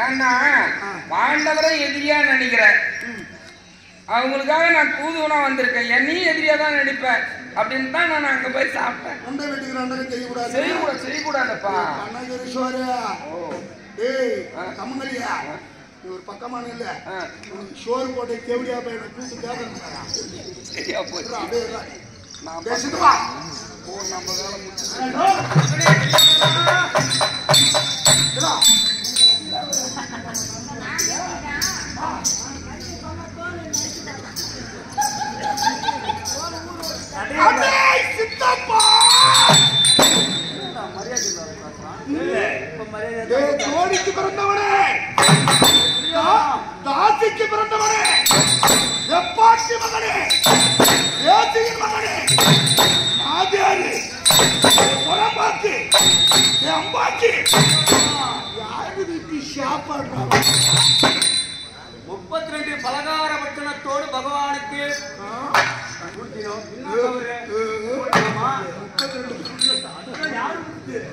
ஏன்னா பாண்டவரை எதிரியா நினைக்கிறேன், அவங்களுக்காக நான் தூதுவனா வந்திருக்கேன், என்னையும் எதிரியா தான் நடிப்பேன் அப்படின்னு தான் நான் அங்க போய் சாப்பிட்டேன். உண்டை வெட்டிக்கிறாங்க செய்யக்கூடாது செய்யக்கூடாதுப்பா. கம்மங்கலியா நீ ஒரு பக்கமான இல்ல ஷோர் போட்டு கேவடியா பையனை கூட்டு கேட்கறா சரியா போச்சு. அப்படியே நான் பேசிட்டு வா ஓ நம்ம வேலை முடிச்சு ஜோடிக்கு பிறந்தவனே, தாசிக்கு பிறந்தவனே, எப்பாட்டி மகனே, ஏத்தியின் மகனே, ஆதியாரு, புறம்பாக்கு, அம்பாக்கு, யாரு வீட்டு சாப்பாடுறாங்க? 32 பலகார பட்சணத்தோடு பகவானுக்கு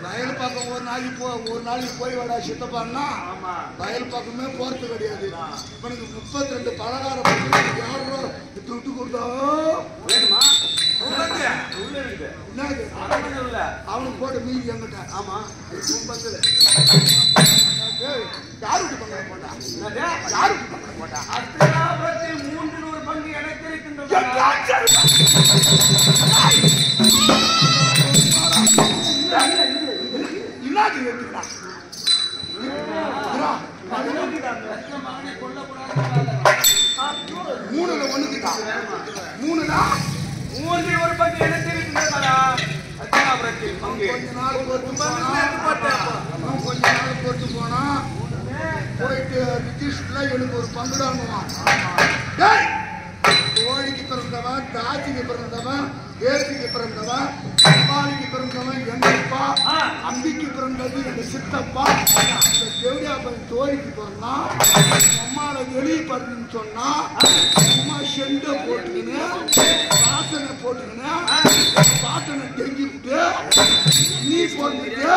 வயல் பக்கம் ஒரு நாளைக்கு போய் வாடா சித்தப்பான்னா வயல் பக்கமே போறது கிடையாது. இவனுக்கு 32 பலகார யாரோ விட்டு கொடுத்தா அவனுக்கு போட்டு மீதி எங்கிட்ட. ஆமா யாரு விட்டு பக்கம் போட்டா? யாரு விட்டு பக்கம் போட்டா? 300 பங்கு எனக்கு இருக்கின்றது. மூணுல ஒண்ணுக்கிட்டா மூணுடா 3 ஒரு பங்கு எனக்கு இருக்கின்றதா? அத்தியாபுரத்தில் பங்கு கொஞ்ச நாள் பொறுத்து போனா போயிட்டு ரிஜிஸ்டர்ல எனக்கு ஒரு பங்குடாங்குவான். கோழிக்கு பிறந்தவன், தாச்சிக்கு பிறந்தவன், ஏசிக்கு பிறந்தவன், அம்பாளிக்கு பிறந்தவன் எங்கப்பா, அம்பிக்கு பிறந்தது எங்க சித்தப்பா. இந்த தேவடியாப்பன் தோழிக்கு பிறந்தா அம்மாவை வெளியே படுன்னு சொன்னா அம்மா செண்டை போட்டுக்கின்னு வாசனை போட்டுக்கின்னு பாட்டனை தெங்கி விட்டு நீ போட்டுக்கிட்டு